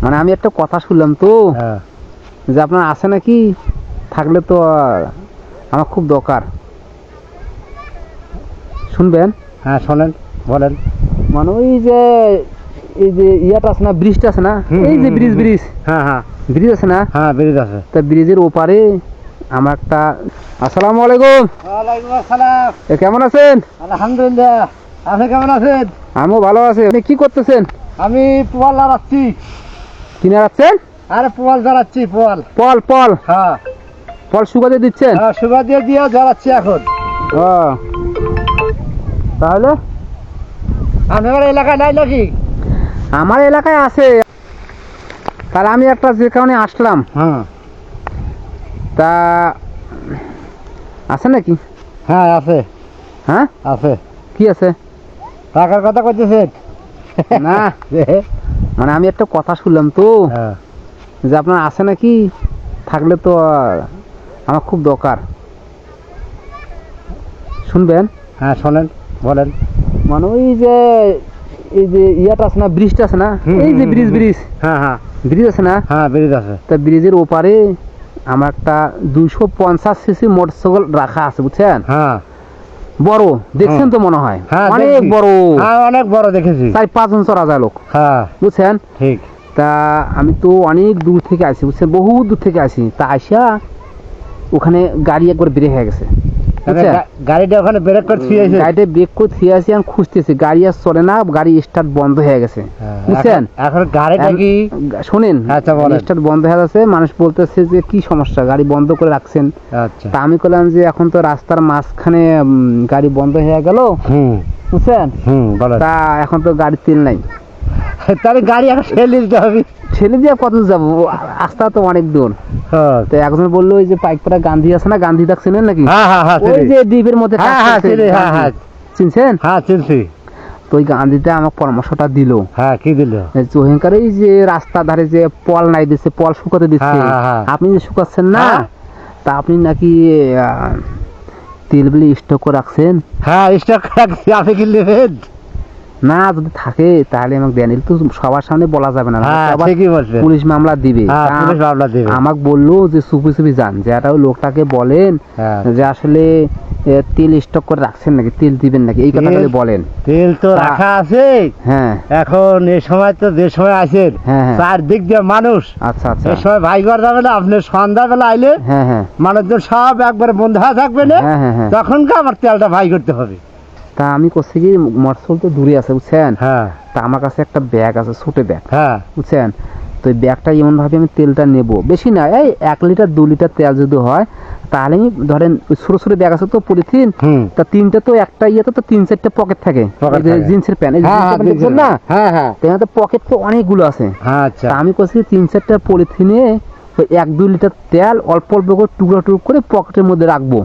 মানে আমি একটা কথা শুনলাম তো যে আপনার আছে নাকি, থাকলে তো আমার খুব দরকার। শুনবেন? হ্যাঁ শোনেন, বলেন। মানে ওই যে এই যে ইয়াটা আছে না, ব্রিজটা আছে না, এই যে ব্রিজ হ্যাঁ হ্যাঁ ব্রিজ আছে না, হ্যাঁ ব্রিজ আছে। তা ব্রিজের ওপারে আমার একটা। আসসালামু আলাইকুম। ওয়ালাইকুম আসসালাম। কেমন আছেন? আলহামদুলিল্লাহ, আপনি কেমন আছেন? আমিও ভালো আছি। আপনি কি করতেছেন? আমি পোয়াল জ্বালাচ্ছি। কিনে রাখছেন? আরে পোয়াল জ্বালাচ্ছি, পোয়াল। পল পল হ্যাঁ পল শুকাতে দিচ্ছেন? হ্যাঁ, সুগার দিয়ে দিয়ে জ্বালাচ্ছি এখন। ও তাহলে আপনার এলাকায় নাই নাকি? আমার এলাকায় আছে। তাহলে আমি একটা যে কারণে আসলাম, হ্যাঁ তা আছে নাকি? হ্যাঁ আছে, হ্যাঁ আছে। কি আছে? টাকার কথা কইতেছেন? না মানে আমি একটা কথা শুনলাম তো হ্যাঁ যে আপনার আছে নাকি, থাকলে তো আমার খুব দরকার। শুনবেন? হ্যাঁ শোনেন, বলেন। মানে ওই যে এই যে ইয়াটা আছে না, ব্রিজটা আছে না, এই যে ব্রিজ হ্যাঁ হ্যাঁ ব্রিজ আছে না, হ্যাঁ ব্রিজ আছে। তা ব্রিজের ওপারে আমার একটা 250 সিসি মোটরসাইকেল রাখা আছে, বুঝছেন? হ্যাঁ বড়, দেখছেন তো মনে হয় হ্যাঁ অনেক দেখছি। বড়, হ্যাঁ অনেক বড় দেখেছি। 4-5 জন চড়া যায় লোক, হ্যাঁ বুঝছেন? ঠিক। তা আমি তো অনেক দূর থেকে আসি, বুঝছেন, বহু দূর থেকে আসি। তা আসা ওখানে গাড়ি একবার ব্রেক হয়ে গেছে, বুঝছেন? গাড়িটা ওখানে ব্রেক করে থুয়েছে। গাড়িটা ব্রেক করে থিয়ে আসি, আমি খুঁজতেছি, গাড়ি আর চলে না, গাড়ি স্টার্ট বন্ধ হয়ে গেছে, বুঝছেন? এখন গাড়িটা কি শোনেন, আচ্ছা বলেন। স্টার্ট বন্ধ হয়ে গেছে। মানুষ বলতেছে যে কি সমস্যা, গাড়ি বন্ধ করে রাখছেন। আচ্ছা তা আমি বললাম যে এখন তো রাস্তার মাঝখানে গাড়ি বন্ধ হয়ে গেল, বুঝছেন? বলেন। তা এখন তো গাড়ির তেল নাই, তাহলে গাড়ি এখন ঠেলে দিতে হবে। ছেলে দিয়ে কত যাবো, রাস্তা তো অনেক দূর। তো একজন বললো ওই যে পাইকপাড়া গান্ধী আছে না, গান্ধী দাগ চিনেন নাকি? হ্যাঁ হ্যাঁ হ্যাঁ ওই যে দ্বীপের মধ্যে কাজ হ্যাঁ হ্যাঁ করছে, চিনি, হ্যাঁ হ্যাঁ চিনছেন? হ্যাঁ চিনছি। তো ওই গান্ধীতে আমার পরামর্শটা দিল। হ্যাঁ কি দিল? জহিঙ্কার এই যে রাস্তা ধারে যে পল নাই দিচ্ছে, পল শুকাতে দিচ্ছে, হ্যাঁ, হ্যাঁ, হ্যাঁ। আপনি যে শুকাচ্ছেন না, হ্যাঁ। তা আপনি নাকি তেল বলে স্টক করে রাখছেন? হ্যাঁ স্টক রাখছি। আপনি কি নেবেন? না, যদি থাকে তাহলে আমাকে দেন, তো সবার সামনে বলা যাবে না, হ্যাঁ আবার ঠিকই বলছেন। পুলিশ মামলা দিবে। হ্যাঁ পুলিশ মামলা দিবে। আমাকে বললো যে চুপি চুপি যান, যে একটা ওই লোকটাকে বলেন হ্যাঁ। যে আসলে তেল স্টক করে রাখছেন নাকি, তেল দিবেন নাকি, এই কথা বলেন। তেল তো রাখা আছে। হ্যাঁ এখন এই সময় তো যে সময় আছেন, হ্যাঁ, হ্যাঁ। চারদিক দিয়ে মানুষ। আচ্ছা আচ্ছা, এই সময় ভাই করা যাবে না। আপনি সন্ধ্যাবেলা আইলে হ্যাঁ হ্যাঁ মানুষজন সব একবারে বন্ধ হয়ে থাকবে না, হ্যাঁ হ্যাঁ হ্যাঁ। তখনকে আমার তেলটা ভাই করতে হবে। তা আমি করছি কি, মোটরসাইকেল তো দূরে আছে, বুঝছেন? হ্যাঁ তা আমার কাছে একটা ব্যাগ আছে, ছোট ব্যাগ, হ্যাঁ বুঝছেন? তো এই ব্যাগটা এমন ভাবে আমি তেলটা নেব, বেশি না, এই 1 লিটার 2 লিটার তেল যদি হয়, তাহলে আমি ধরেন ওই ছোট ছোট ব্যাগ আছে তো পলিথিন, তা তিনটা তো একটা ইয়েতে তো 3-4টা পকেট থাকে, পকেট থাকে। জিন্সের প্যান্ট, এই হ্যাঁ, জিন্সের হ্যাঁ, প্যান্ট দেখছেন না, হ্যাঁ হ্যাঁ তো পকেট তো অনেকগুলো আছে। হ্যাঁ আচ্ছা তা আমি করছি 3-4টা পলিথিনে ওই 1-2 লিটার তেল অল্প অল্প করে টুকরা টুকরো করে পকেটের মধ্যে রাখবো।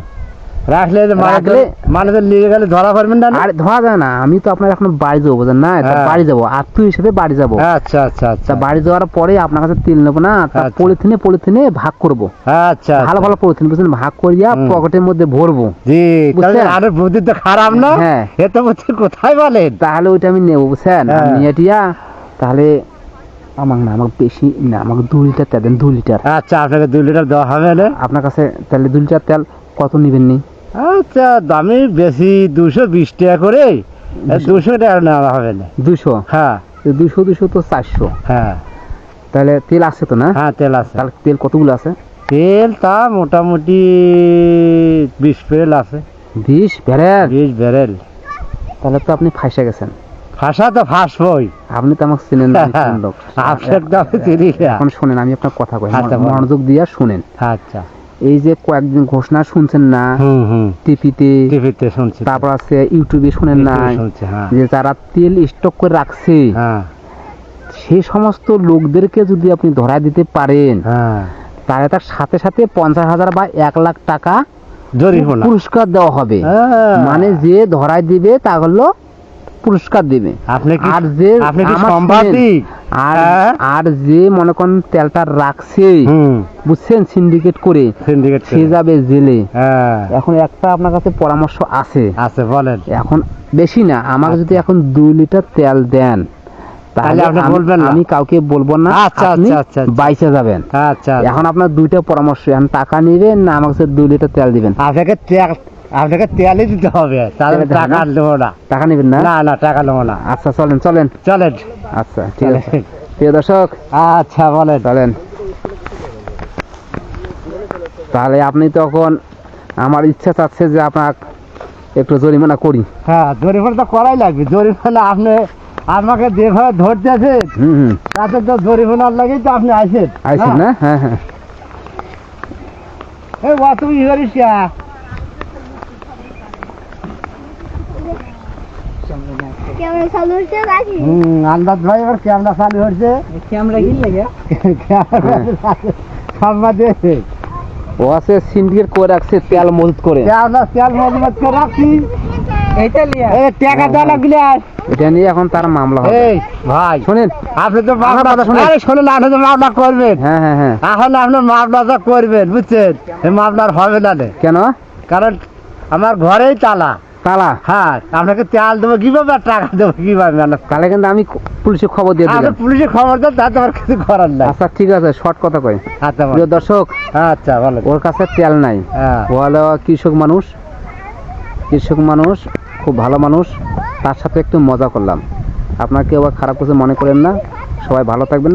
রাখলে রাখলে- মানুষের নিয়ে গেলে ধরা পড়বেন না। আর ধরা যায় না, আমি তো আপনার এখন বাড়ি যাবো, বুঝলেন না? তা হ্যাঁ। বাড়ি যাবো, আত্মীয় হিসেবে বাড়ি যাবো। আচ্ছা আচ্ছা আচ্ছা তা বাড়ি যাওয়ার পরে আপনার কাছে তেল নেবো না, তা আচ্ছা। পলিথিনে ভাগ করবো, আচ্ছা ভালো ভালো পলিথিন, বুঝলেন, ভাগ করিয়া পকেটের মধ্যে ভরবো। জি, তাহলে বুঝছেন? আরো বুদ্ধি তো খারাপ না। হ্যাঁ। এ তো বুদ্ধি কোথায় বলেন? তাহলে ওইটা আমি নেবো, বুঝছেন? হ্যাঁ। নিয়ে টিয়া তাহলে আমাকে বেশি না, আমাকে 2 লিটার তেল দেন, 2 লিটার। আচ্ছা আপনাকে 2 লিটার দেওয়া হবে না। আপনার কাছে তাহলে 2 লিটার তেল কত নিবেন নি? আচ্ছা দামি বেশি 220 টাকা করে, 200 টাকা নেওয়া হবে না। 200? হ্যাঁ 200 তো 400। হ্যাঁ তাহলে তেল আছে তো না? হ্যাঁ তেল আছে। তাহলে তেল কতগুলো আছে? তেল তা মোটামুটি 20 ব্যারেল আছে। 20 ব্যারেল? 20 ব্যারেল। তাহলে তো আপনি ফাঁসে গেছেন। ফাঁসা তো ফাঁসবই। আপনি তো আমাকে চিনেন না, আমি কোন লোক। আপনার তো আমি চিনি না। এখন শুনেন, আমি আপনার কথা কই, আচ্ছা, বলেন। মনোযোগ দিয়ে শুনেন। আচ্ছা এই যে কয়েকদিন ঘোষণা শুনছেন না টিভিতে, টিভিতে শুনছি। তারপর আছে ইউটিউবে শুনেন না, ইউটিউবে শুনছি, হ্যাঁ। যে যারা তেল স্টক করে রাখছে, হ্যাঁ সেই সমস্ত লোকদেরকে যদি আপনি ধরা দিতে পারেন, হ্যাঁ তাহলে তার সাথে সাথে 50,000 বা 1 লাখ টাকা জরিমানা পুরস্কার দেওয়া হবে। হ্যাঁ। মানে যে ধরাই দিবে তা হলো পুরস্কার দিবে। আপনি কি আর যে আপনি কি আমার সাংবাদিক? শুনেন, আর হ্যাঁ। আর যে মনে করেন তেলটা রাখছে, বুঝছেন, সিন্ডিকেট করে, সিন্ডিকেট সে যাবে জেলে। হ্যাঁ এখন একটা আপনার কাছে পরামর্শ আছে, আছে বলেন। এখন বেশি না, আমাকে যদি এখন 2 লিটার তেল দেন, তাহলে আপনি বলবেন না। আমি কাউকে বলবো না, আচ্ছা, আপনি আচ্ছা, আচ্ছা, আচ্ছা। বাইচে যাবেন। আচ্ছা এখন আপনার দুইটা পরামর্শ, এখন টাকা নিবেন না আমার কাছে 2 লিটার তেল দিবেন? আপনাকে তেলই দিতে হবে, তাহলে তেলে দেবেন টাকা না? নেবো না। টাকা নিবেন না? না না, টাকা নেবো না। আচ্ছা চলেন চলেন। চলেন। আচ্ছা ঠিক আছে চলেন। প্রিয় দর্শক, আচ্ছা বলেন। চলেন। তাহলে আপনি তখন, আমার ইচ্ছা চাচ্ছে যে আপনার একটু জরিমানা করি। হ্যাঁ, জরিমানা তো করাই লাগবে। জরিমানা আপনি আমাকে যেভাবে ধরতেছেন, হুম, তাতে তো জরিমানার লাগেই তো আপনি আইসেন। আইসেন না? হ্যাঁ হ্যাঁ। এই তুমি করিস ক্যামেরা চালু হচ্ছে নাকি? আন্দাজ ভাই এবার ক্যামেরা চালু হচ্ছে। ক্যামেরা কি লাগে? ক্যামেরা দিয়েছে, ও আছে সিন্ডিকেট করে রাখছে তেল মজুত করে। ক্যামেরা তেল মজবুত করে রাখছি। এইটা লিয়া, এই টাকা দেওয়া লাগলে আর। এটা নিয়ে এখন তার মামলা হবে। এই ভাই, শোনেন, আপনি তো মামলা কথা শোনেন। আরে শোনেন, আপনি তো মামলা করবেন। হ্যাঁ হ্যাঁ হ্যাঁ। এখন আপনি মামলাটা করবেন, বুঝছেন? এই মামলার হবে না রে। কেন? কারণ আমার ঘরেই তালা। তালা? হ্যাঁ, আপনাকে তেল দেবো কিভাবে আর টাকা দেবো কিভাবে? তাহলে কিন্তু আমি পুলিশে খবর দিয়ে আপনি দিলাম। পুলিশে খবর দেন, তাতে আমার কিছু করার নাই। আচ্ছা ঠিক আছে, শর্ট কথা কই। আচ্ছা প্রিয় বলেন। দর্শক, আচ্ছা বলেন। ওর কাছে তেল নাই। হ্যাঁ। ও হলো কৃষক মানুষ, কৃষক মানুষ, খুব ভালো মানুষ। তার সাথে একটু মজা করলাম। আপনাকে আবার খারাপ কিছু মনে করেন না। সবাই ভালো থাকবেন,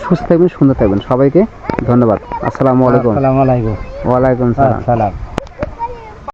সুস্থ থাকবেন, সুন্দর থাকবেন। সবাইকে ধন্যবাদ। আসসালামু আলাইকুম। আসসালামু আলাইকুম। ওয়ালাইকুম সালাম। সালাম।